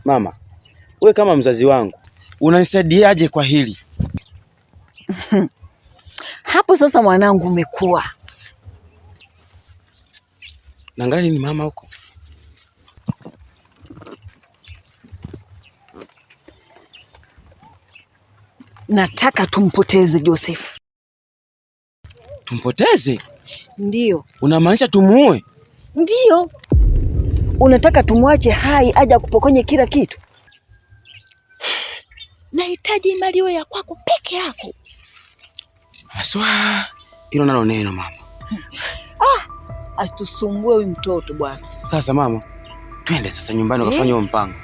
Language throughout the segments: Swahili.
Mama, wewe kama mzazi wangu unanisaidiaje kwa hili? Hapo sasa mwanangu umekuwa. Naangalia nini mama huko? Nataka tumpoteze Joseph. Tumpoteze? Ndiyo. Unamaanisha tumuue? Ndiyo. Unataka tumwache hai aje kupokonye kila kitu? Nahitaji mali iwe ya kwako peke yako. Aswa, hilo nalo neno mama. Asitusumbue huyu mtoto bwana. Sasa mama, twende sasa nyumbani ukafanye huo mpango.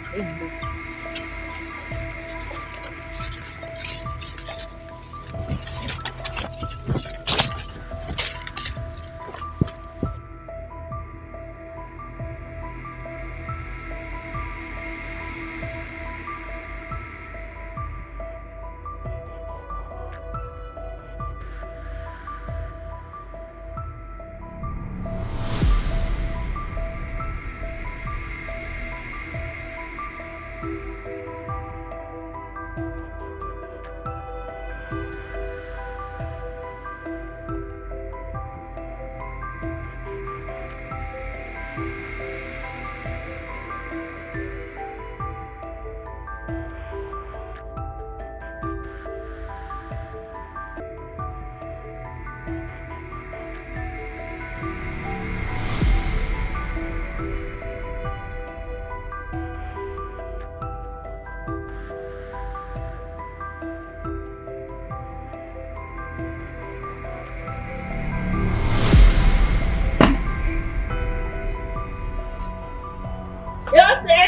Jose!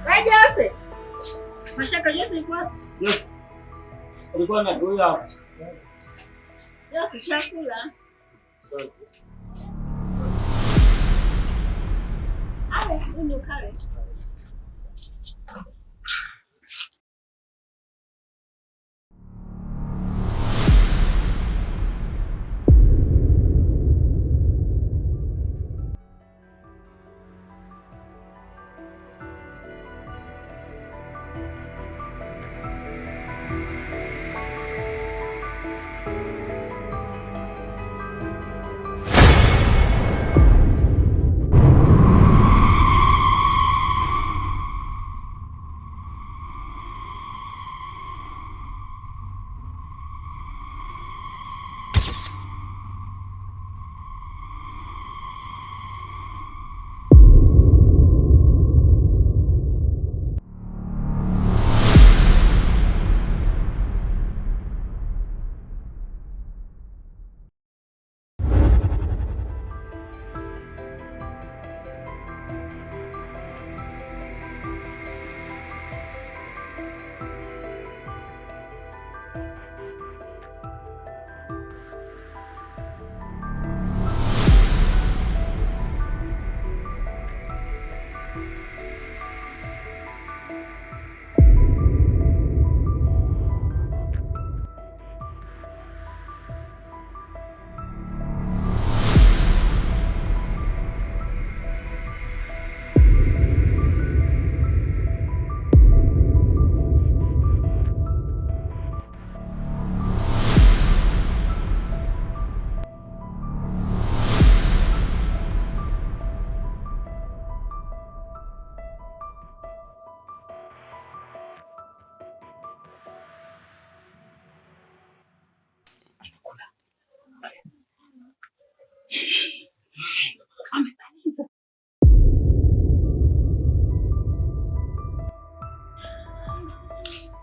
Wewe Jose! Mashaka Jose yuko wapi? Yes. Alikuwa na huyo hapo. Jose chakula. Asante. Ale, ndio kale.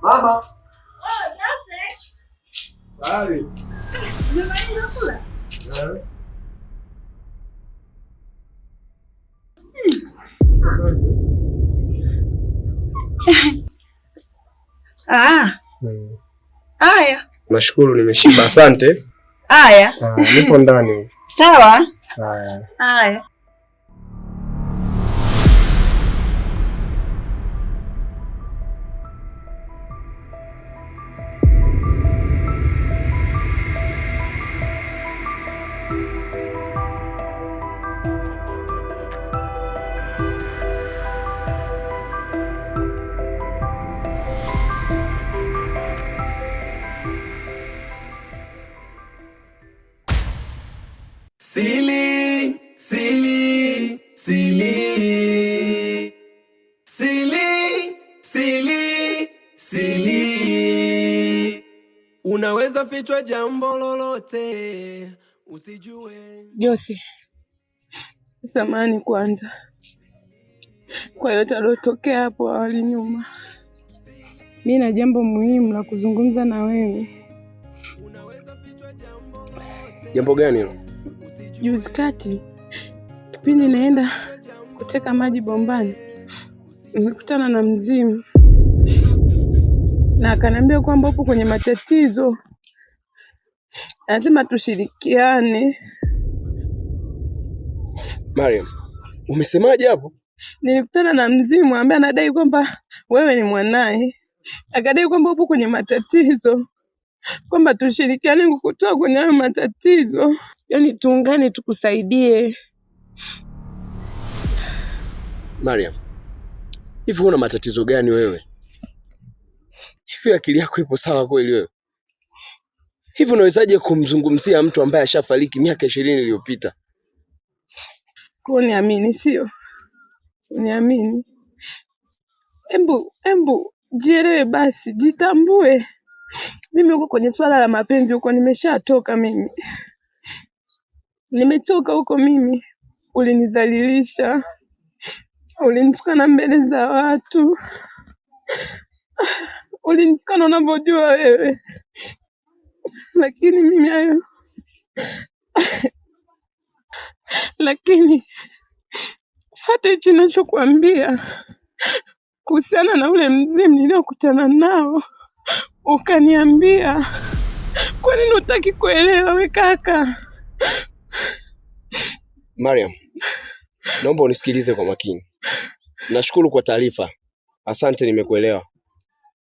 Mama. Oh, Jose. Bali. Umemaliza kula? Asante. Haya. Nashukuru nimeshiba, asante. Haya. Nipo ndani. Sawa. Haya. Haya. Sili, sili, sili. Sili, sili, sili. Unaweza fichwa jambo lolote usijue. Jose, samahani kwanza kwa yote yaliyotokea hapo awali nyuma. Mimi na jambo muhimu la kuzungumza na wewe. Jambo gani hilo? Juzi kati kipindi naenda kuteka maji bombani, nimekutana na mzimu na akaniambia kwamba upo kwenye matatizo, lazima tushirikiane. Mariam, umesemaje hapo? Nilikutana na mzimu ambaye anadai kwamba wewe ni mwanae, akadai kwamba upo kwenye matatizo, kwamba tushirikiane kukutoa kwenye hayo matatizo, yaani tuungane tukusaidie. Mariam, hivi una matatizo gani wewe? Hivi akili yako ipo sawa kweli wewe? Hivi unawezaje kumzungumzia mtu ambaye ashafariki miaka 20 iliyopita? Kwa niamini, sio? Uniamini. Embu jielewe basi, jitambue. Mimi huko kwenye swala la mapenzi huko nimeshatoka mimi. Nimetoka huko mimi. Ulinizalilisha. Ulinitukana mbele za watu. Ulinitukana unavyojua wewe. Lakini mimi hayo. Lakini fuata hichi ninachokuambia kuhusiana na ule mzimu niliokutana nao. Ukaniambia, kwa nini hutaki kuelewa we kaka? Mariam, naomba unisikilize kwa makini. Nashukuru kwa taarifa. Asante, nimekuelewa.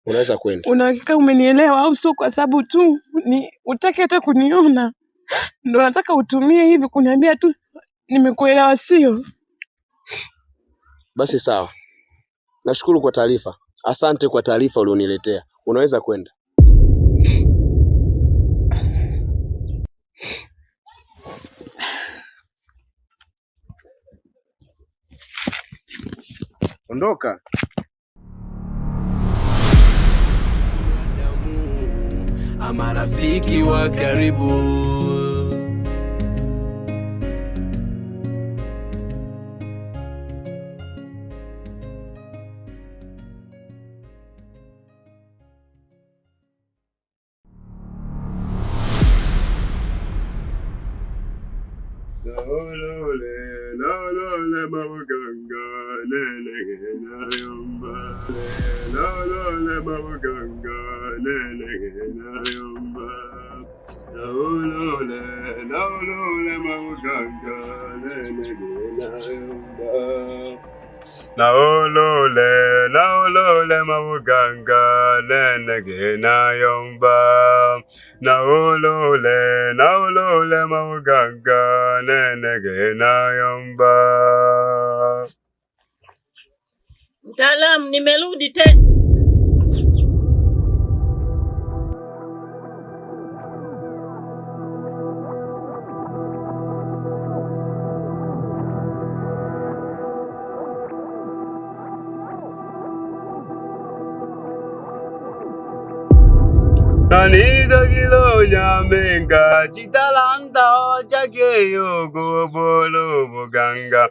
Unaweza kwenda. Una hakika umenielewa au sio? Kwa sababu tu ni utaki hata kuniona. Ndio nataka utumie hivi kuniambia tu nimekuelewa, sio? Basi sawa. Nashukuru kwa taarifa. Asante kwa taarifa ulioniletea. Unaweza kwenda. Ondoka. Ama rafiki wa karibu. Lolole mabuganga nenegena yomba. Lolole mabuganga nenegena yomba. Lolole mabuganga nenegena yomba. Naolole mabuganga nenegena yomba. Naolole mabuganga nenegena yomba. Mtaalamu, nimerudi tena. Nanida kilo nyamenga chitalanda chakeyo kubolo buganga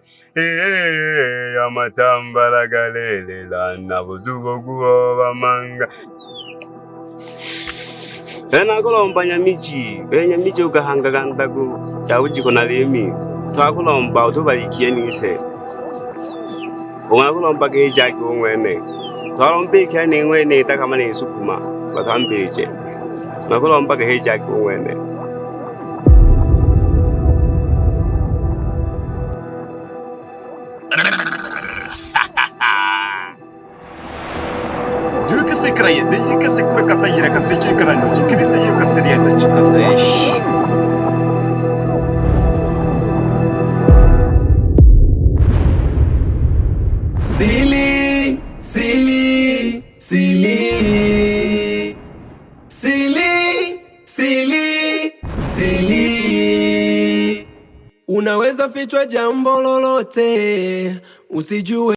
amatambala galele lana buzugo kuoba manga ena kulomba nyamichi ukahanga kandaku chawujiko nalimi twakulomba utubalikie nise kulomba kejaki umwene twalombike ningwene takamane sukuma batambije nakulomba kejaki umwene. Jurka sekraya denjika sekura katajira kasejira karano chikirisa yuka seriata chikasesh. Sili, sili, sili. Sili, sili, sili. unaweza fichwa jambo lolote usijue.